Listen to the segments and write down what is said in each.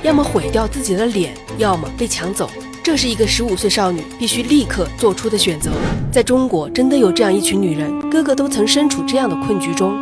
要麼毀掉自己的臉，要麼被搶走。這是一個15歲少女必須立刻做出的選擇。在中國，真的有這樣一群女人，個個都曾身處這樣的困局中。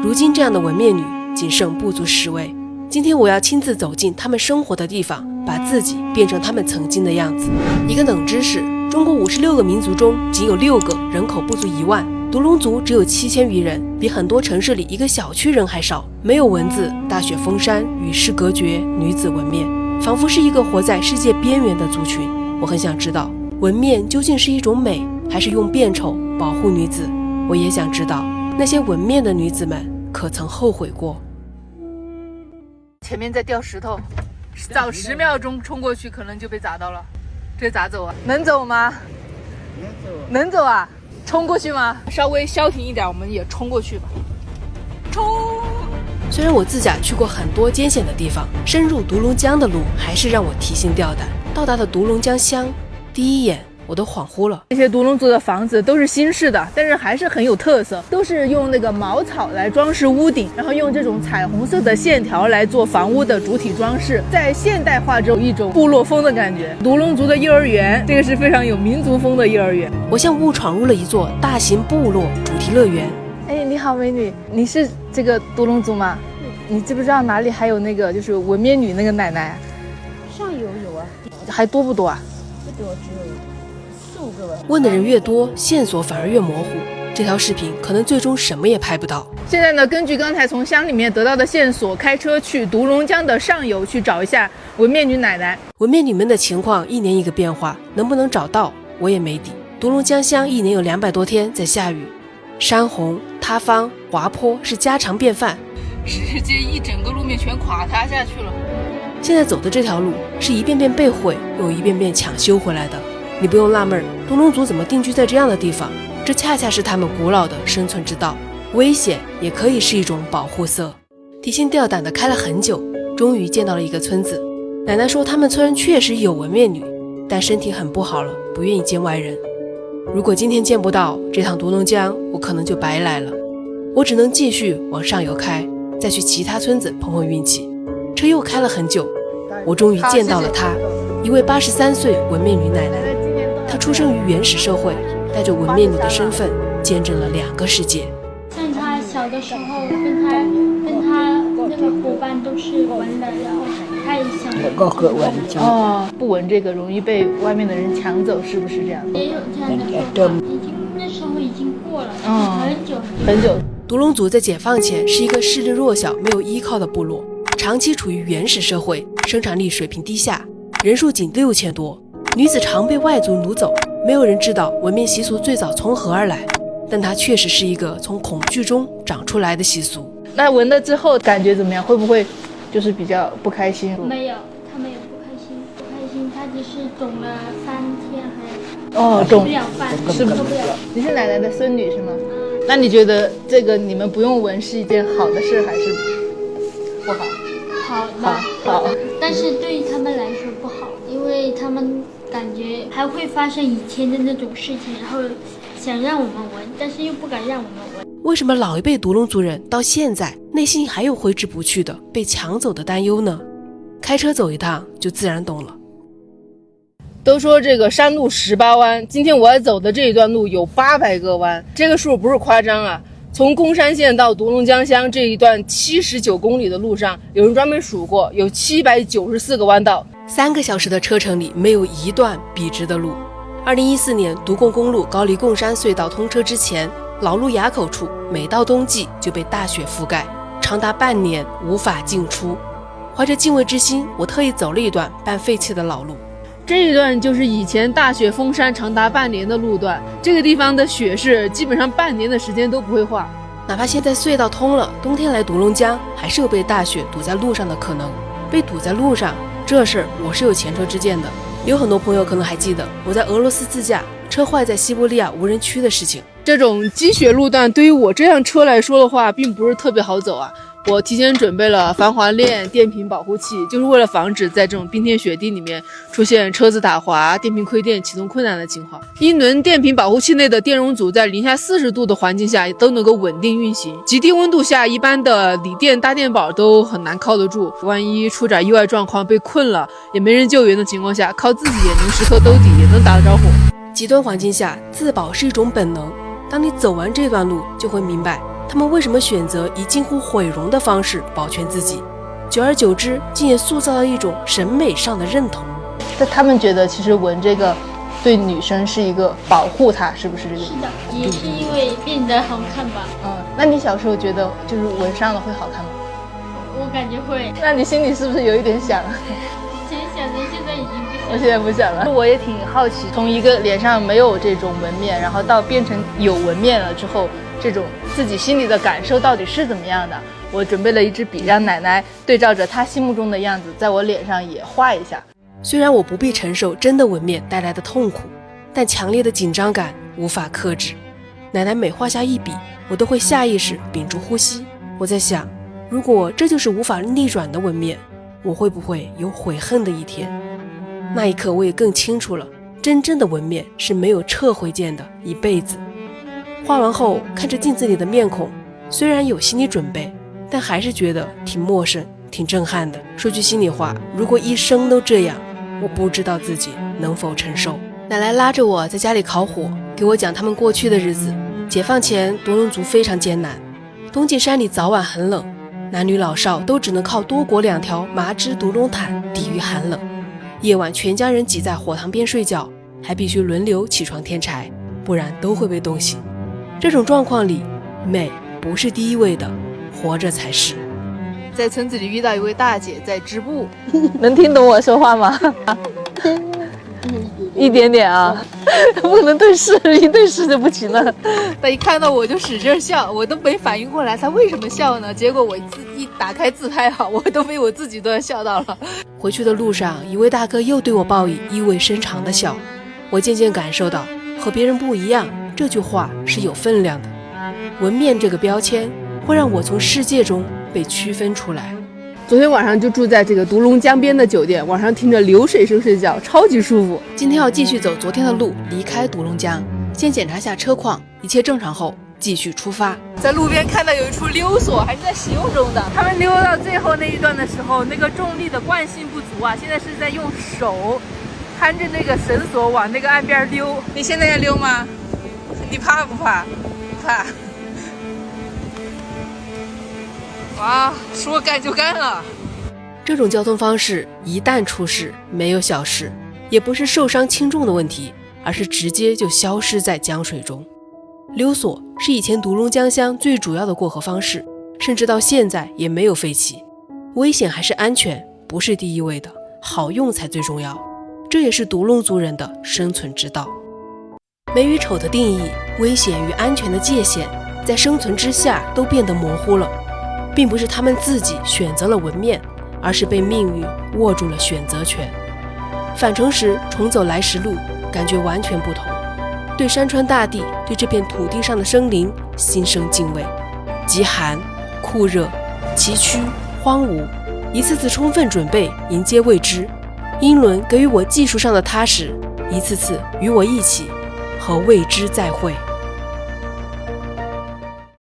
如今，這樣的紋面女僅剩不足10位。今天，我要親自走進她們生活的地方，把自己變成她們曾經的樣子。一個冷知識：中國56個民族中，僅有6個人口不足1萬。獨龍族只有7000餘人，比很多城市裡一個小區人還少。沒有文字，大雪封山，與世隔絕，女子紋面，仿佛是一個活在世界邊緣的族群。我很想知道，紋面究竟是一種美，還是用變醜保護女子？我也想知道，那些紋面的女子們可曾後悔過？前面在掉石頭，早10秒鐘衝過去可能就被砸到了。這咋走啊？能走吗？能走啊？冲过去吗？稍微消停一點，我們也衝過去吧。衝！雖然我自駕去過很多艱險的地方，深入獨龍江的路還是讓我提心吊膽。到達的獨龍江鄉，第一眼我都恍惚了。這些獨龍族的房子都是新式的，但是還是很有特色，都是用那個茅草來裝飾屋頂，然後用這種彩虹色的線條來做房屋的主體裝飾，在現代化中有一種部落風的感覺。獨龍族的幼兒園，這個是非常有民族風的幼兒園。我像誤闖入了一座大型部落主題樂園。哎，你好，美女，你是这個獨龍族嗎？你知不知道哪裡還有那個就是紋面女那個奶奶？上游有啊，還多不多啊？不多，只有4、5個吧。問的人越多，線索反而越模糊。這條視頻可能最終什麼也拍不到。現在呢，根據剛才從鄉裡面得到的線索，開車去獨龍江的上游去找一下紋面女奶奶。紋面女們的情況一年一個變化，能不能找到我也沒底。獨龍江鄉一年有200多天在下雨，山洪、塌方、滑坡是家常便飯，直接一整個路面全垮塌下去了。現在走的這條路是一遍遍被毀，又一遍遍搶修回來的。你不用納悶，獨龍族怎麼定居在這樣的地方？這恰恰是他們古老的生存之道。危險也可以是一種保護色。提心吊膽地開了很久，終於見到了一個村子。奶奶說他們村確實有紋面女，但身體很不好了，不願意見外人。如果今天見不到，這趟獨龍江我可能就白來了。我只能繼續往上游開，再去其他村子碰碰運氣。車又開了很久，我終於見到了她，一位83歲紋面女奶奶。她出生於原始社會，帶着紋面女的身份，見證了2個世界。像她小的時候，跟她那個夥伴都是紋的，然後她也想紋。哦，不紋這個容易被外面的人搶走，是不是這樣？也有這樣的說法，那時候已經過了，很久。獨龍族在解放前是一個勢力弱小、沒有依靠的部落，長期處於原始社會，生產力水平低下，人數僅6000多，女子常被外族掳走。沒有人知道紋面習俗最早從何而來，但它確實是一個從恐懼中長出來的習俗。那紋了之後感覺怎麼樣？會不會就是比較不開心？沒有，他沒有不開心，他只是腫了3天還。哦，腫不了飯，吃不了。你是奶奶的孫女是嗎？那你覺得這個你們不用紋是一件好的事還是不好？好，但是對於他們來說不好，因為他們感覺還會發生以前的那種事情，然後想讓我們紋，但是又不敢讓我們紋。為什麼老一輩獨龍族人到現在內心還有揮之不去的被搶走的擔憂呢？開車走一趟就自然懂了。都說這個山路18彎，今天我要走的這一段路有800個彎，這個數不是誇張啊。從公山縣到獨龍江鄉這一段79公里的路上，有人專門數過，有794個彎道。3個小時的車程裡，沒有一段筆直的路。2014年，獨貢公路高黎貢山隧道通車之前，老路埡口處每到冬季就被大雪覆蓋，長達半年無法進出。懷着敬畏之心，我特意走了一段半廢棄的老路。這一段就是以前大雪封山長達半年的路段，這個地方的雪是基本上半年的時間都不會化。哪怕現在隧道通了，冬天來獨龍江還是有被大雪堵在路上的可能。被堵在路上這事兒我是有前車之鑑的。有很多朋友可能還記得我在俄羅斯自駕，車壞在西伯利亞無人區的事情。這種積雪路段對於我這輛車來說的話，並不是特別好走啊。我提前準備了防滑鏈、電瓶保護器，就是為了防止在這種冰天雪地裡面出現車子打滑、電瓶虧電、啟動困難的情況。英倫電瓶保護器內的電容組在零下40度的環境下都能夠穩定運行，极低溫度下一般的锂電大電寶都很難靠得住，萬一出点意外狀況被困了也没人救援的情況下，靠自己也能时刻兜底，也能打得着火。极端環境下自保是一種本能，當你走完這段路就會明白他們為什麼選擇以近乎毀容的方式保全自己，久而久之竟也塑造了一种審美上的認同。但他們覺得其實紋這個對女生是一個保護她，是不是這個意思？是的，也是因為變得好看吧。那你小時候覺得就是紋上了會好看吗？我感覺會。那你心裡是不是有一點想？以前想的，现在已經不想了。我现在不想了。我也挺好奇，從一個臉上沒有這種紋面，然後到變成有紋面了之後，這種自己心裡的感受到底是怎麼樣的？我準備了一支筆，讓奶奶對照着她心目中的樣子，在我臉上也畫一下。雖然我不必承受真的紋面帶來的痛苦，但強烈的緊張感無法克制。奶奶每畫下一筆，我都會下意識屏住呼吸。我在想，如果這就是無法逆轉的紋面，我會不會有悔恨的一天？那一刻我也更清楚了，真正的紋面是沒有撤回鍵的一輩子。畫完後看着鏡子裡的面孔，雖然有心理準備，但還是覺得挺陌生挺震撼的。說句心裡話，如果一生都這樣，我不知道自己能否承受。奶奶拉着我在家裡烤火，給我講他們過去的日子。解放前獨龍族非常艱難，冬季山裡早晚很冷，男女老少都只能靠多裹2條麻織獨龍毯抵禦寒冷。夜晚全家人擠在火塘邊睡覺，還必須輪流起床添柴，不然都會被凍醒。這種狀況裡，美不是第一位的，活着才是。在村子裡遇到一位大姐在織布，能聽懂我說話嗎？一點點啊，不能對視，一對視就不行了。他一看到我就使勁笑，我都沒反應過來他為什麼笑呢？結果我一打開自拍哈，我都被我自己都要笑到了。回去的路上，一位大哥又對我報以意味深長的笑，我漸漸感受到和別人不一樣這句話是有分量的。紋面這個標籤會讓我從世界中被區分出來。昨天晚上就住在這個獨龍江邊的酒店，晚上聽着流水聲睡覺，超級舒服。今天要繼續走昨天的路，離開獨龍江，先檢查下車況，一切正常後繼續出發。在路邊看到有一處溜索，還是在使用中的。他們溜到最後那一段的時候，那個重力的慣性不足啊，現在是在用手攀着那個繩索往那個岸邊溜。你現在要溜嗎？你怕不怕？不怕。哇，說幹就幹了。這種交通方式一旦出事，沒有小事，也不是受傷輕重的問題，而是直接就消失在江水中。溜索是以前獨龍江鄉最主要的過河方式，甚至到現在也沒有廢棄。危險還是安全不是第一位的，好用才最重要。這也是獨龍族人的生存之道。美與醜的定義，危險與安全的界限，在生存之下都變得模糊了。並不是他們自己選擇了紋面，而是被命運握住了選擇權。返程時重走來時路，感覺完全不同。對山川大地，對這片土地上的生靈心生敬畏。極寒、酷熱、崎嶇、荒蕪，一次次充分準備迎接未知。英倫給予我技術上的踏實，一次次與我一起和未知再會。